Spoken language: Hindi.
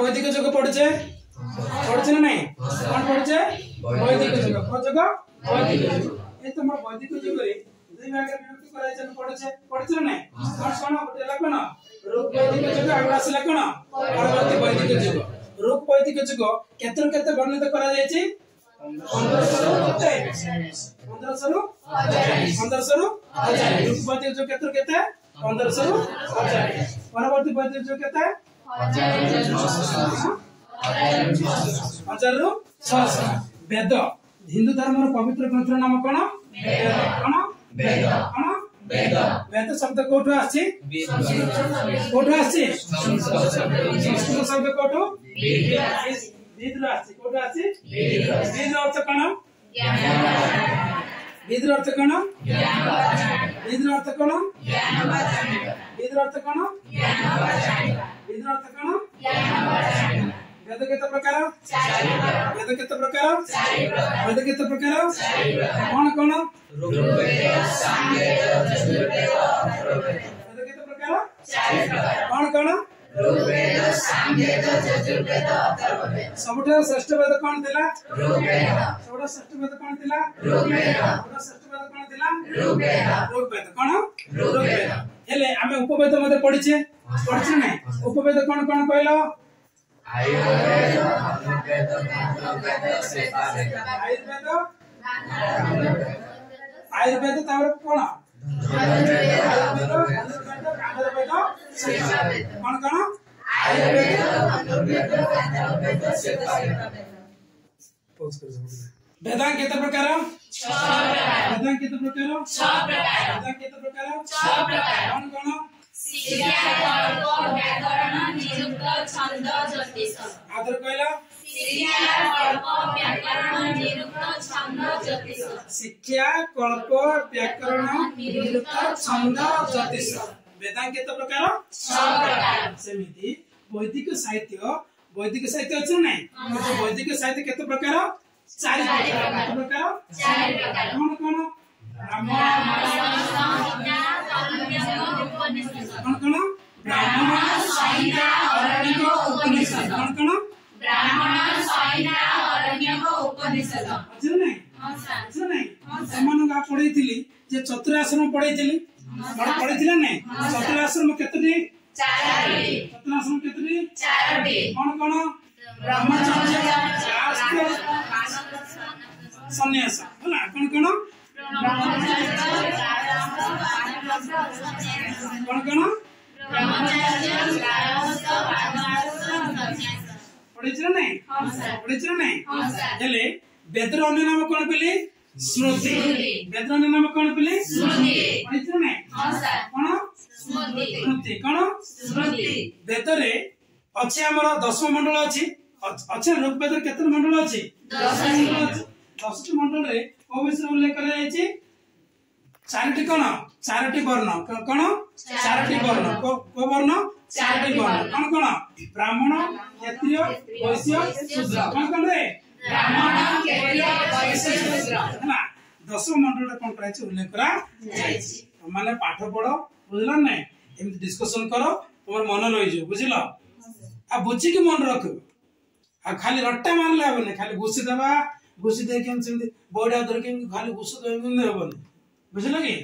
वैदिक युग पढ़ुचे पढ़ुचे ना नहीं कौन पढ़ुचे वैदिक युग वैदिक युग ए तुम वैदिक युग रे दुई भाग विभक्ति कराय छ पढ़ुचे पढ़ुचे ना नहीं कौन कोन गोटे कोन रूप वैदिक युग आगे आसला कोन परवर्ती वैदिक युग रूप वैदिक युग केते वर्णित करा जाय छी 1500 रूप वैदिक युग केते 1500 परवर्ती वैदिक युग केते 1000 वेद हिंदू धर्म पवित्र ग्रंथ नाम कौन वेद शब्द कोठो आछि संस्कृत शब्द कोठो वेद आछि कोठो आछि वेद अर्थ कौन वेद अर्थ कौन वेद अर्थ कौन वेद अर्थ कौन वेद अर्थ कौन वेद केते प्रकार वेद केते प्रकार वेद केते प्रकार कौन कौन ऋग्वेद सामवेद यजुर्वेद अथर्ववेद वेद केते प्रकार कौन कौन ऋग्वेद सामवेद यजुर्वेद अथर्ववेद सबटा श्रेष्ठ वेद कौन थिला ऋग्वेद सबटा श्रेष्ठ वेद कौन थिला ऋग्वेद सबटा श्रेष्ठ वेद कौन थिला ऋग्वेद कौन ऋग्वेद हेले आमे उपवेद मध्ये पढिछे नै उपवेद कौन कौन कहलो आयुर्वेद अनुर्वेद गांधर्ववेद श्वेतावेद आयुर्वेद तावर कोन कौन कौन आयुर्वेद अनुर्वेद गांधर्ववेद श्वेतावेद वेदांत केते प्रकार 6 प्रकार वेदांत केते प्रकार 6 प्रकार वेदांत केते प्रकार 6 प्रकार कौन कौन शिक्षा कल्प व्याकरण निरुक्त छंद ज्योतिष आदर कहला शिक्षा कल्प व्याकरण निरुक्त छंद ज्योतिष शिक्षा कल्प व्याकरण निरुक्त छंद ज्योतिष वेदांत केते प्रकार 6 प्रकार सेमिति वैदिक साहित्य अछि नै वैदिक साहित्य केते प्रकार 4 प्रकार 4 प्रकार कौन कौन ब्राह्मण संहिता अरण्यक उपनिषद कौन कौन ब्राह्मण संहिता अरण्यक उपनिषद अच्छा नहीं अच्छा नहीं समान का पढैथिली जे चतुराश्रम पढैथिली पढैथिला नै चतुराश्रम केतटी 4टी चतुराश्रम केतटी 4टी कौन कौन ब्रह्मचर्य शास्त्र सन्यास होला कौन कौन कौन कौन पढ़िछन नै पढ़िछन नै हेले वेदर अन्य नाम कोन पेले स्मृति वेदर अन्य नाम कोन पेले स्मृति पढ़िछन नै कोन स्मृति कोन स्मृति वेदरे अछि हमर 10 मंडल अछि अच्छा ऋग्वेद केते मंडल अछि 10 मंडल रे ओ विषय उल्लेख करा जाय छी 4टी कोन 4टी वर्ण कोन 4टी वर्ण को वर्ण 4टी वर्ण कोन कोन ब्राह्मण क्षत्रिय वैश्य शूद्र कोन कोन रे ब्राह्मण क्षत्रिय वैश्य शूद्र ना 10 मंडल रे कोन कराय छी उल्लेख करा जाय छी माने पाठ पढो बुझलो नै एमि डिस्कशन करो तोर मन लई जो बुझिलो आ बुझी के मन रख आ खाली रट्टा मारले हबने खाली घुसी देबा घुसी दे के सेमति बोडा धर के खाली घुस दे हेबने बुझलो कि